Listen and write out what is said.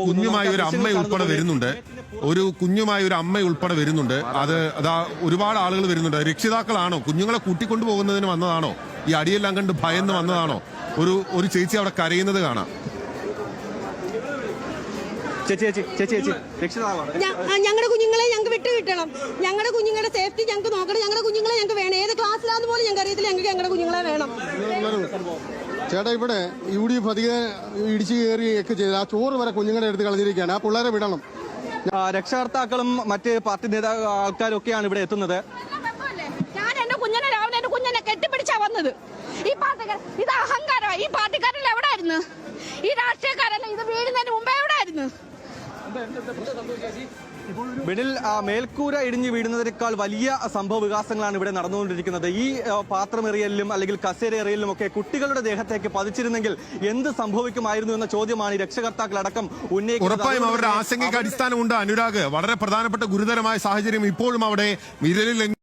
കുഞ്ഞുമായി ഒരു അമ്മ ഉൾപ്പെടെ വരുന്നുണ്ട്. ഒരു കുഞ്ഞുമായി ഒരു അമ്മ ഉൾപ്പെടെ വരുന്നുണ്ട്. അതാ ഒരുപാട് ആളുകൾ വരുന്നുണ്ട്. രക്ഷിതാക്കളാണോ കുഞ്ഞുങ്ങളെ കൂട്ടിക്കൊണ്ടു പോകുന്നതിന് വന്നതാണോ? ഈ അടിയെല്ലാം കണ്ട് ഭയന്ന് വന്നതാണോ? ഒരു ചേച്ചി അവിടെ കരയുന്നത് കാണാം. ഞങ്ങളുടെ കുഞ്ഞുങ്ങളെ ഞങ്ങൾക്ക് വിട്ടുകിട്ടണം. ഞങ്ങളുടെ കുഞ്ഞുങ്ങളുടെ സേഫ്റ്റി ഞങ്ങൾക്ക് നോക്കണം. ഞങ്ങളുടെ കുഞ്ഞുങ്ങളെ ഞങ്ങൾക്ക് വേണം. ഏത് ക്ലാസ്സിലാന്ന് പോലും ഞങ്ങൾക്ക് അറിയത്തില്ല. ഞങ്ങൾക്ക് ഞങ്ങളുടെ കുഞ്ഞുങ്ങളെ വേണം. ചേട്ടാ, ഇവിടെ UDF അധികം ഇടിച്ചു കയറിയൊക്കെ ചെയ്ത് ആ ചോറ് വരെ കുഞ്ഞുങ്ങളുടെ അടുത്ത് കളഞ്ഞിരിക്കുകയാണ്. ആ പിള്ളേരെ വിടണം. രക്ഷകർത്താക്കളും മറ്റ് പാർട്ടി ആൾക്കാരും ഒക്കെയാണ് ഇവിടെ എത്തുന്നത്. ഞാൻ എന്റെ കുഞ്ഞിനെ രാവിലെ എന്റെ കുഞ്ഞിനെ കെട്ടിപ്പിടിച്ചാ വന്നത്. ഈ പാർട്ടിക്കാർ ഇത് അഹങ്കാരമാണ്. ഈ പാർട്ടിക്കാരെല്ലാം എവിടെ ആയിരുന്നു? ഈ രാഷ്ട്രീയക്കാരെല്ലാം ഇത് വീഴുന്നതിന് മുമ്പേ എവിടെ ആയിരുന്നു? ബിഡിൽ മേൽക്കൂര ഇടിഞ്ഞു വീഴുന്നതിനേക്കാൾ വലിയ സംഭവ വികാസങ്ങളാണ് ഇവിടെ നടന്നുകൊണ്ടിരിക്കുന്നത്. ഈ പാത്രമെറിയലിലും അല്ലെങ്കിൽ കസേര എറിയലിലും ഒക്കെ കുട്ടികളുടെ ദേഹത്തേക്ക് പതിച്ചിരുന്നെങ്കിൽ എന്ത് സംഭവിക്കുമായിരുന്നു എന്ന ചോദ്യമാണ് ഈ രക്ഷകർത്താക്കളടക്കം ഉന്നയിക്കുന്നത്. ഉറപ്പായും അവരുടെ ആശങ്കയ്ക്ക് അടിസ്ഥാനമുണ്ട് അനുരാഗ്. വളരെ പ്രധാനപ്പെട്ട ഗുരുതരമായ സാഹചര്യം ഇപ്പോഴും അവിടെ വിരലിൽ